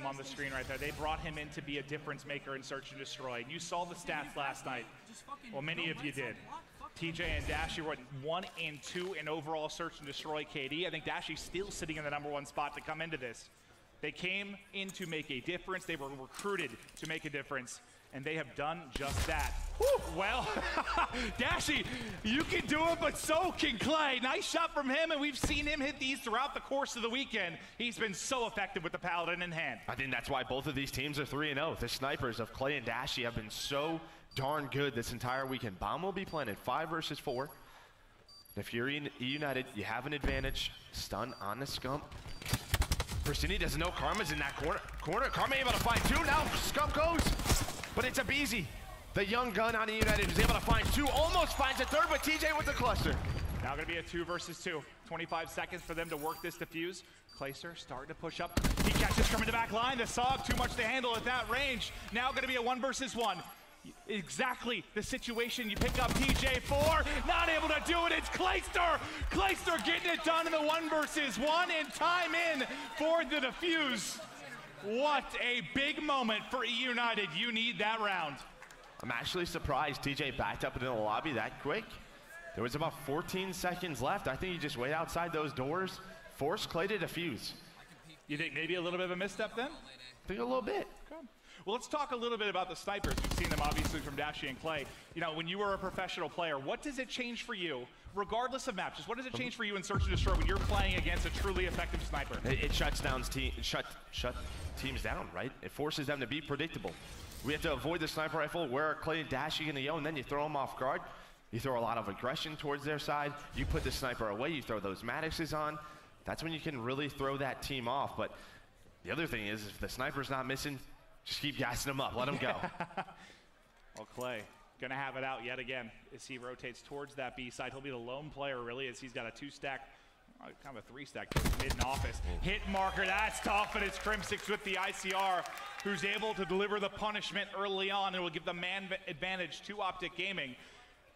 on the screen right there. They brought him in to be a difference maker in Search and Destroy. And you saw the stats last night. Well, many of you did. TJ and Dashy were 1 and 2 in overall Search and Destroy KD. I think Dashy's still sitting in the #1 spot to come into this. They came in to make a difference. They were recruited to make a difference, and they have done just that. Whew. Well, Dashy, you can do it, but so can Clay. Nice shot from him, and we've seen him hit these throughout the course of the weekend. He's been so effective with the Paladin in hand. I think that's why both of these teams are 3-0. The snipers of Clay and Dashy have been so darn good this entire weekend. Bomb will be planted 5 versus 4. If you're EUnited, you have an advantage. Stun on the Scump. Persini doesn't know Karma's in that corner. Karma able to find 2. Now Scump goes, but it's a Beezy. The young gun on EUnited is able to find 2. Almost finds a 3rd, but TJ with the cluster. Now going to be a 2 versus 2. 25 seconds for them to work this defuse. Clayster starting to push up. He catches from in the back line. The Sog too much to handle at that range. Now going to be a 1 versus 1. Exactly the situation you pick up TJ for. Not able to do it. It's Clayster. Clayster getting it done in the 1 versus 1 and time in for the defuse. What a big moment for EUnited. You need that round. I'm actually surprised TJ backed up into the lobby that quick. There was about 14 seconds left. I think he just wait outside those doors, force Clay to defuse. You think maybe a little bit of a misstep then? I think a little bit. Okay. Well, let's talk a little bit about the snipers. We've seen them obviously from Dashy and Clay. You know, when you were a professional player, what does it change for you, regardless of maps? Just what does it change for you in Search and Destroy when you're playing against a truly effective sniper? It shuts down shut teams down, right? It forces them to be predictable. We have to avoid the sniper rifle. Where are Clay and Dashy gonna go? And then you throw them off guard. You throw a lot of aggression towards their side. You put the sniper away. You throw those Maddoxes on. That's when you can really throw that team off. But the other thing is, if the sniper's not missing, just keep gassing them up. Let them go. Well, Clay gonna have it out yet again as he rotates towards that B side. He'll be the lone player really, as he's got a 2-stack, kind of a 3-stack mid and office. Hit marker, that's tough, and it's Crimsix with the ICR, who's able to deliver the punishment early on and will give the man advantage to Optic Gaming.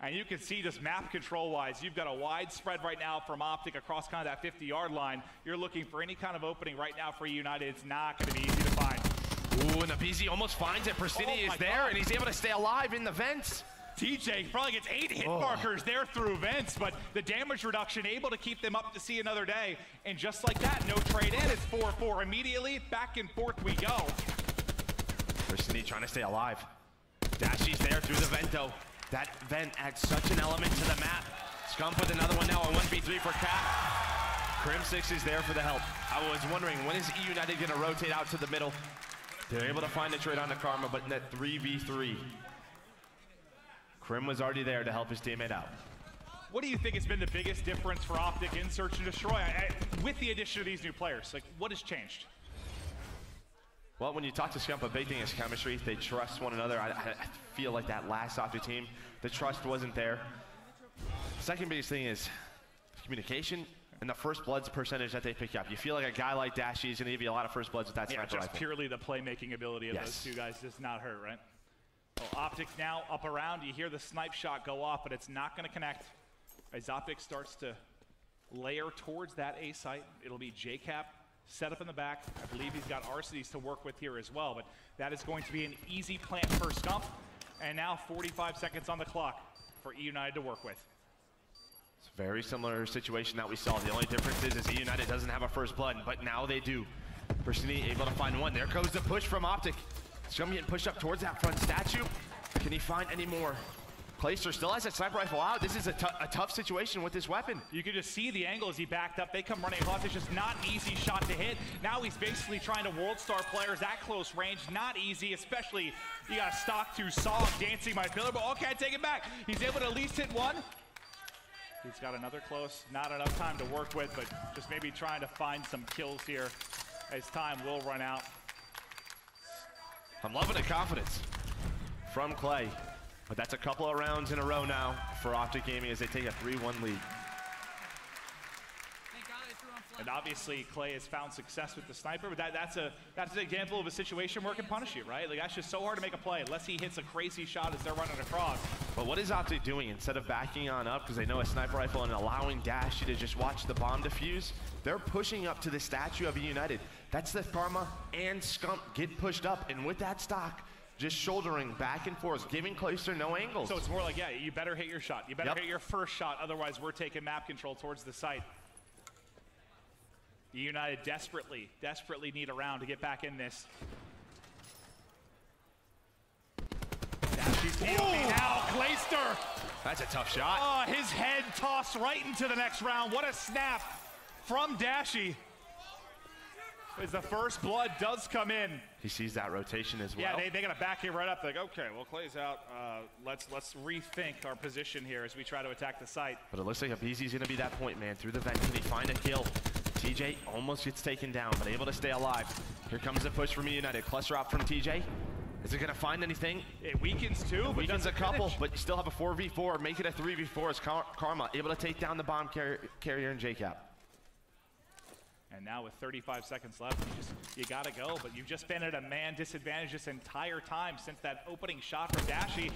And you can see just map control-wise, you've got a wide spread right now from Optic across kind of that 50-yard line. You're looking for any kind of opening right now for EUnited. It's not going to be easy to find. Ooh, and Abizi almost finds it. Persini is there, and he's able to stay alive in the vents. TJ probably gets 8 hit markers there through vents, but the damage reduction able to keep them up to see another day. And just like that, no trade in. It's 4-4 immediately. Back and forth we go. Persini trying to stay alive. Dashy's there through the vent, though. That vent adds such an element to the map. Scump with another one now, a 1v3 for Cap. Crimsix is there for the help. I was wondering, when is EUnited going to rotate out to the middle? They're able to find a trade on the Karma, but in that 3v3, Crim was already there to help his teammate out. What do you think has been the biggest difference for Optic in Search and Destroy with the addition of these new players? Like, what has changed? Well, when you talk to Scump, a big thing is chemistry. They trust one another. I feel like that last Optic team, the trust wasn't there. Second biggest thing is communication and the first bloods percentage that they pick up. You feel like a guy like Dashy is going to give you a lot of first bloods with that sniper just rifle. Purely the playmaking ability of those two guys does not hurt, right? Well, Optic now up around. You hear the snipe shot go off, but it's not going to connect. As Optic starts to layer towards that A site, it'll be JCap set up in the back. I believe he's got Arcades to work with here as well, but that is going to be an easy plant for Scump. And now 45 seconds on the clock for EUnited to work with. It's a very similar situation that we saw. The only difference is EUnited doesn't have a first blood, but now they do. Persini able to find one. There goes the push from Optic. Scump getting pushed up towards that front statue. Can he find any more? Clayster still has that sniper rifle out. This is a tough situation with this weapon. You can just see the angle as he backed up. They come running across. It's just not an easy shot to hit. Now he's basically trying to World Star players at close range. Not easy, especially you got a stock to Saw dancing my pillar, but okay, I take it back. He's able to at least hit one. He's got another close. Not enough time to work with, but just maybe trying to find some kills here as time will run out. I'm loving the confidence from Clay. But that's a couple of rounds in a row now for Optic Gaming as they take a 3-1 lead. And obviously, Clay has found success with the sniper, but that's an example of a situation where it can punish you, right? Like, that's just so hard to make a play unless he hits a crazy shot as they're running across. But what is Optic doing? Instead of backing on up because they know a sniper rifle and allowing Dashy to just watch the bomb defuse, they're pushing up to the statue of EUnited. That's the Karma and Scump get pushed up, and with that stock, just shouldering back and forth, giving Clayster no angles. So it's more like, yeah, you better hit your shot. You better hit your first shot, otherwise we're taking map control towards the site. EUnited desperately need a round to get back in this. Dashy's POV now, Clayster! That's a tough shot. Oh, his head tossed right into the next round. What a snap from Dashy. As the first blood does come in. He sees that rotation as well. Yeah, they got to back it right up. Like, okay, well, Clay's out. Let's rethink our position here as we try to attack the site. But it looks like Abizi's going to be that point man. Through the vent, can he find a kill? TJ almost gets taken down, but able to stay alive. Here comes the push from EUnited. Cluster out from TJ. Is it going to find anything? It weakens too, but weakens a couple, finish. but you still have a 4v4. Make it a 3v4 as Karma able to take down the bomb carrier and JCap. And now with 35 seconds left, you gotta go, but you've just been at a man disadvantage this entire time since that opening shot from Dashy.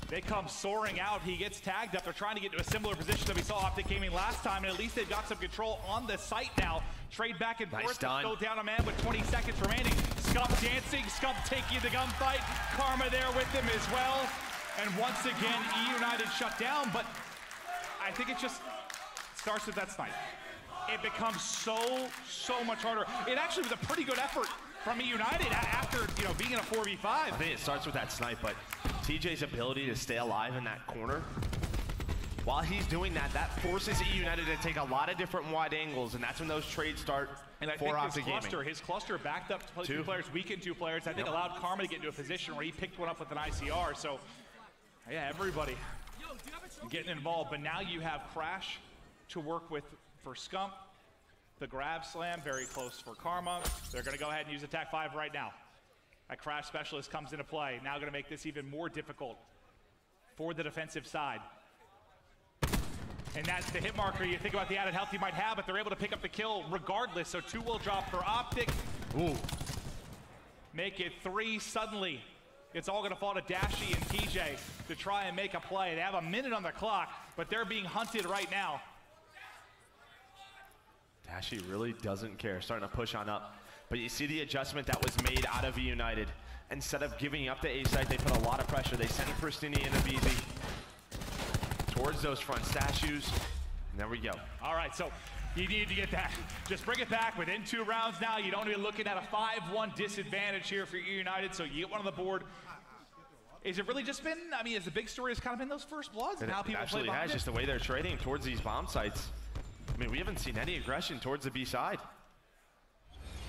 They come soaring out, he gets tagged up. They're trying to get to a similar position that we saw Optic Gaming last time, and at least they've got some control on the site now. Trade back and forth, go down a man with 20 seconds remaining. Scump dancing, Scump taking the gunfight. Karma there with him as well. And once again, EUnited shut down, but I think it just starts with that snipe. It becomes so much harder. It actually was a pretty good effort from EUnited after, being in a 4v5. I think it starts with that snipe, but TJ's ability to stay alive in that corner, while he's doing that, that forces EUnited to take a lot of different wide angles, and that's when those trades start for Optic Gaming. His cluster backed up two players, weakened two players. I think allowed Karma to get into a position where he picked one up with an ICR. So, yeah, everybody getting involved. But now you have Crash to work with for Scump. The grab slam, very close for Karma. They're going to go ahead and use attack 5 right now. A Crash specialist comes into play. Now going to make this even more difficult for the defensive side. And that's the hit marker. You think about the added health you might have, but they're able to pick up the kill regardless. So 2 will drop for Optic. Ooh. Make it 3 suddenly. It's all going to fall to Dashy and TJ to try and make a play. They have a minute on the clock, but they're being hunted right now. Dashy really doesn't care, starting to push on up. But you see the adjustment that was made out of EUnited. Instead of giving up the A site, they put a lot of pressure. They sent Pristini and Abizi towards those front statues. And there we go. All right, so you need to get that. Just bring it back within 2 rounds now. You don't be looking at a 5-1 disadvantage here for EUnited, so you get one on the board. Is it really just been, as the big story has kind of been those first bloods and how people play behind it? Just the way they're trading towards these bomb sites. We haven't seen any aggression towards the B side.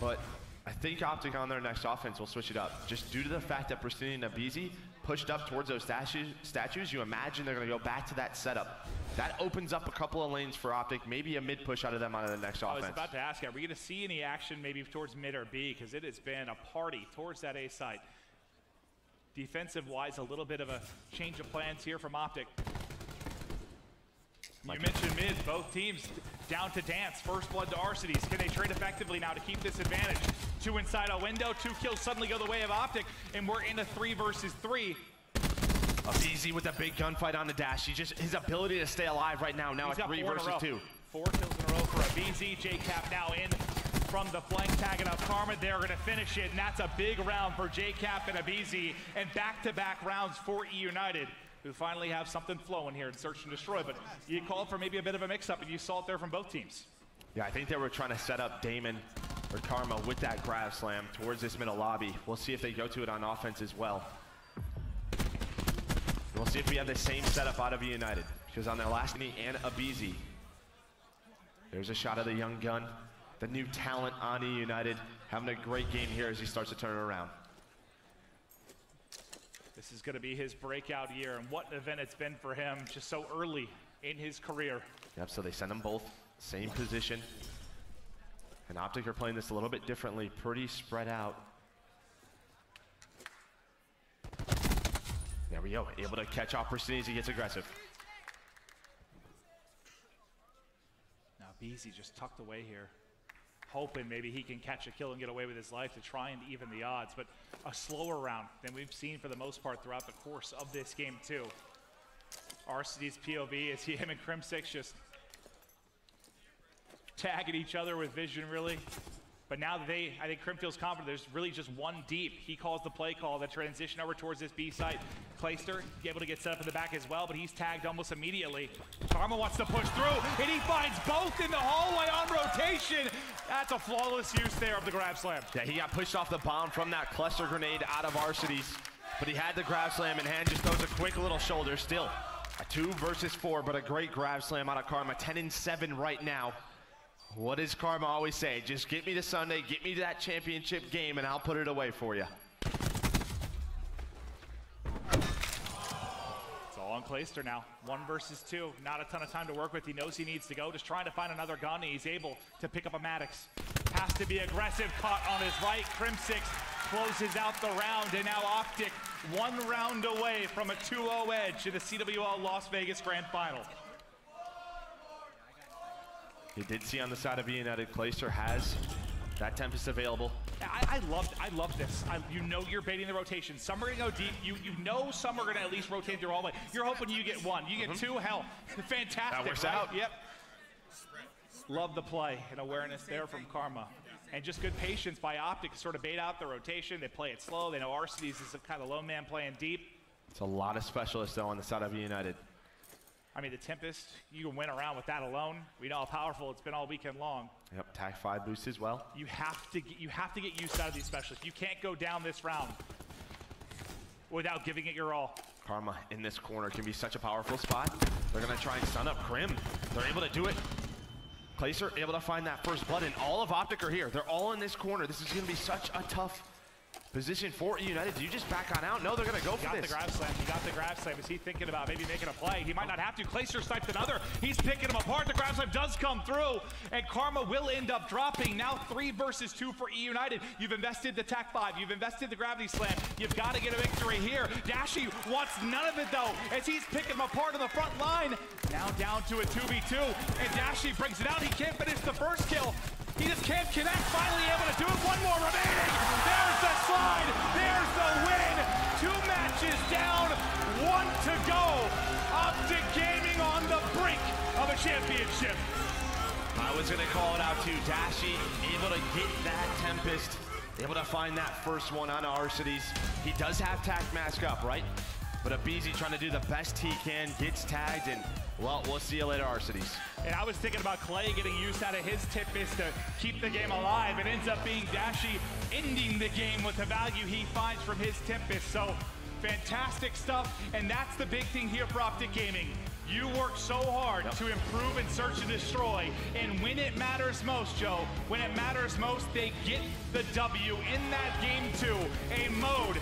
But I think Optic on their next offense will switch it up. Just due to the fact that Pristini and Abizi pushed up towards those statues, you imagine they're going to go back to that setup. That opens up a couple of lanes for Optic, maybe a mid push out of them on the next offense. I was about to ask, are we going to see any action maybe towards mid or B? Because it has been a party towards that A site. Defensive-wise, a little bit of a change of plans here from Optic. You mentioned mid, both teams down to dance. First blood to Arcides. Can they trade effectively now to keep this advantage? 2 inside a window, 2 kills suddenly go the way of Optic, and we're in a 3 versus 3. Abizi with a big gunfight on the dash. His ability to stay alive right now. Now it's 3 versus 2. 4 kills in a row for Abizi. JCap now in from the flank, tagging up Karma. They're going to finish it, and that's a big round for JCap and Abizi, and back-to-back rounds for EUnited, who finally have something flowing here in Search and Destroy. But you called for maybe a bit of a mix-up, and you saw it there from both teams. Yeah, I think they were trying to set up Damon or Karma with that grab slam towards this middle lobby. We'll see if they go to it on offense as well. We'll see if we have the same setup out of EUnited, because on their last knee and Abizi, there's a shot of the young gun, the new talent on EUnited, having a great game here as he starts to turn it around. This is going to be his breakout year, and what an event it's been for him just so early in his career. Yep, so they send them both same position. And Optic are playing this a little bit differently, pretty spread out. There we go, able to catch off Pristini as he gets aggressive. Now Beezy just tucked away here, hoping maybe he can catch a kill and get away with his life to try and even the odds, but a slower round than we've seen for the most part throughout the course of this game too. Arcides POV is him and Crim6 just tagging each other with vision, really. But now that I think Crim feels confident, there's really just one deep. He calls the play call, the transition over towards this B site. Clayster able to get set up in the back as well, but he's tagged almost immediately. Karma wants to push through, and he finds both in the hallway on rotation. That's a flawless use there of the grab slam. Yeah, he got pushed off the bomb from that cluster grenade out of Varsities, but he had the grab slam in hand, just throws a quick little shoulder. Still, a 2 versus 4, but a great grab slam out of Karma. 10-7 right now. What does Karma always say? Just get me to Sunday, get me to that championship game, and I'll put it away for you. It's all on Clayster now. 1 versus 2. Not a ton of time to work with. He knows he needs to go. Just trying to find another gun, and he's able to pick up a Maddox. Has to be aggressive. Caught on his right. Crim6 closes out the round, and now Optic 1 round away from a 2-0 edge in the CWL Las Vegas Grand Final. You did see on the side of EUnited, Clayster has that Tempest available. I love this. You know you're baiting the rotation. Some are gonna go deep. You know some are gonna at least rotate through all the way. You're hoping you get 1. You get 2, hell, fantastic. That works right? out. Yep. Love the play and awareness there from Karma. And just good patience by Optic to sort of bait out the rotation. They play it slow. They know Arcides is a kind of lone man playing deep. It's a lot of specialists though on the side of EUnited. I mean, the Tempest, you can win around with that alone. We know how powerful it's been all weekend long. Yep, tag 5 boost as well. You have to get used out of these specialists. You can't go down this round without giving it your all. Karma in this corner can be such a powerful spot. They're gonna try and stun up Crim. They're able to do it. Clayster able to find that first blood, and all of Optic are here. They're all in this corner. This is gonna be such a tough position for EUnited. Do you just back on out? No, they're gonna go for this. He got the grab slam. Is he thinking about maybe making a play? He might not have to. Clayster sniped another. He's picking him apart. The grab slam does come through, and Karma will end up dropping. Now 3 versus 2 for EUnited. You've invested the tac 5. You've invested the gravity slam. You've got to get a victory here. Dashy wants none of it though, as he's picking him apart on the front line. Now down to a 2v2, and Dashy brings it out. He can't finish the first kill. He just can't connect. Finally able to do it. 1 more remaining. There's the slide. There's the win. 2 matches down. 1 to go. Optic Gaming on the brink of a championship. I was going to call it out too. Dashy able to get that Tempest. Able to find that first one on Arcides. He does have tac mask up, right? But Abizi trying to do the best he can. Gets tagged, and well, we'll see you later, Arcides. And I was thinking about Clay getting used out of his Tempest to keep the game alive. It ends up being Dashy ending the game with the value he finds from his Tempest. So fantastic stuff, and that's the big thing here for Optic Gaming. You work so hard to improve and search and destroy, and when it matters most, Joe, when it matters most, they get the W in that game 2, a mode